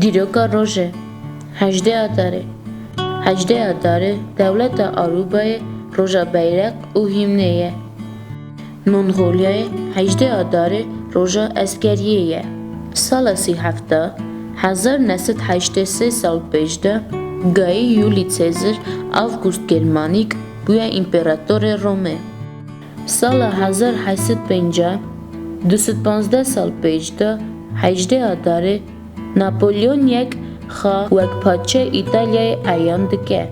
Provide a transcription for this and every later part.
دیروکا روژه 18 آداره 18 آداره دولت آروبای روژا بیرق و هیمنه منغولیای 18 آداره روژا اسکریه سال 37 1983 سال پیشده گای یولی سزار آوگوست گرمانیک بویا امپراتور رومه سال 1850 215 سال پیشده 18 آداره ناپولیون یک خواه وک پاچه ایتالیای ایان دکه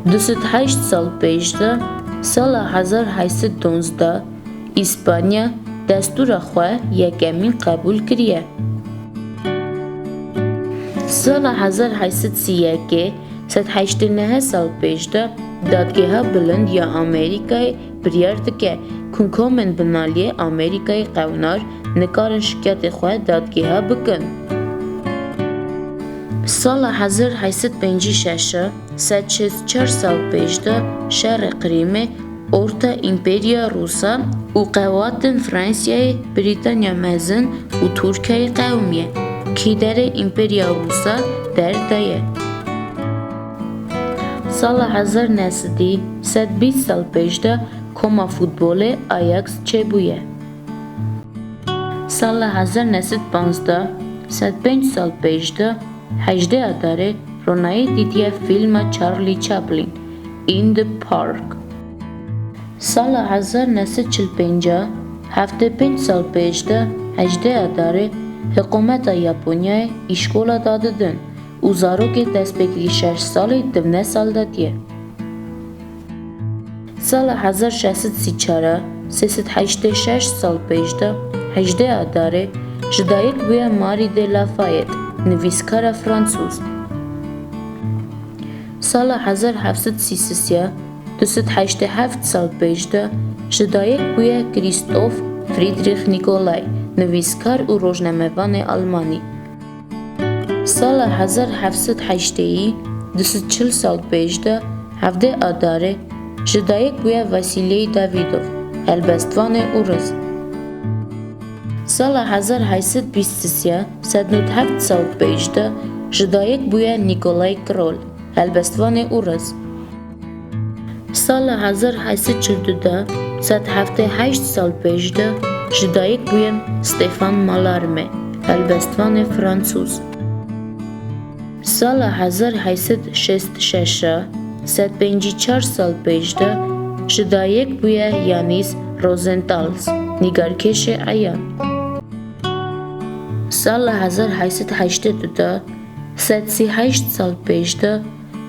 208 سال پیشده سال 1812 اسپانیا دستور خواه یکمین قبول کریه سال 1831 189 سال پیشده دادگاه بلند یا آمریکای بریار دکه کنکومن بنالی آمریکای قونار نکارن شکایت خواه دادگاه بکن سال 1856 164 سال پیشده شهر قریمه orta İmperiya Rusa u qewatên Fransiyayê Brîtanya mezin û Tirkiyeyê qewmiye ki derê İmperiya Rusa derdaye. Sala 1920 sal pêşde koma futbolê Ajax çêbûye. Sala 1915 105 sal pêşde 18 adarê Ronayê dîtiye fîlma Charlie Chaplin In the Park. Sala 1945 75 sal pêşde 18 adarê Hikûmeta Yaponyayê îşkola dadidin û zarokê destpêkirî 6 salê divne saldetiye. Sala 1634 386 sal pêşde 18 adarê ji dayîk bûye Marie de Lafayette nivîskara Fransûz. Sala 1733 287 sal pêşde ji dayîk bûye Christoph Friedrich Nikolay nivîskar û rojnamevanê Almanî. Sala 1780 240 sal pêşde 17 adarê ji dayîk bûye Vasilij Davidov helbestvanê û riz. Sala 1823 197 sal pêşde ji dayîk bûye Nikolay Krol helbestvanê û riz. Sala 1842 178 sal pêşde ji dayîk bûye Stefan Mallarmé helbestvanê Fransûz. Sala 1866 154 sal pêşde ji dayîk bûye Yanis Rozentāls nîgarkêşê eyan. Sala 1882 138 sal pêşde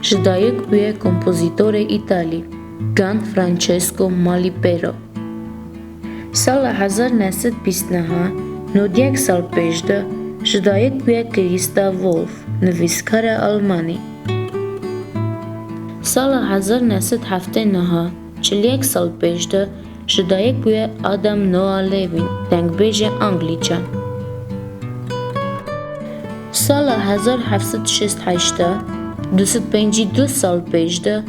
ji dayîk bûye kompozîtorê Îtalî Gian Francesco Malipero. Sala 1929 91 sal pêşde ji dayîk bûye Christa Wolf nivîskara Almanî. Sala 1979 41 sal pêşde ji dayîk bûye Adam Noah Levin dengbêjê Anglîçan. Sala 1768 252 sal pêşde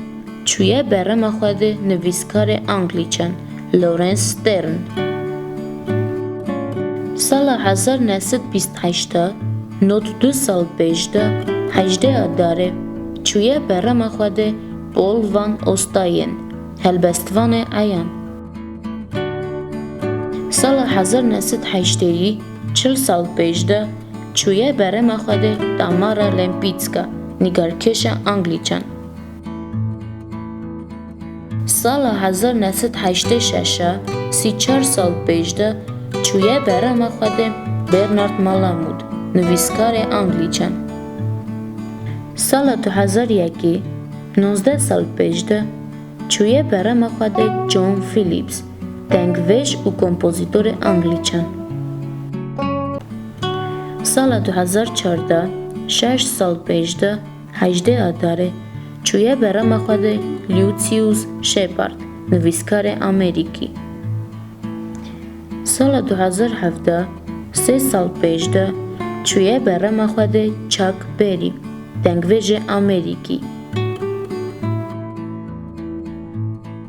çûye berema xwe de nivîskarê Anglîçan Laurence Sterne. Sala 1928 92 sal pêşde 18 adarê çûye berema xwe de Paul van Ostayên helbestvanê eyan. Sala 1980 40 sal pêşde çûye berema xwe de Tamara Lempicka nîgarkêşa Anglîçan. Sala 1986 34 sal pêşde çûye berema xwe de Bernard Malamud nivîskarê Anglîçan. Sala 2001 19 sal pêşde çûye berema xwe de John Phillips dengvêj û kompozîtorê Anglîçan. Sala 2014 6 sal pêşde 18 adarê çûye berema xwe de Lucius Shepard nivîskarê Amerîkî. Sala 2017 3 sal pêşde çûye berema xwe de Chuck Berry dengvêjê Amerîkî.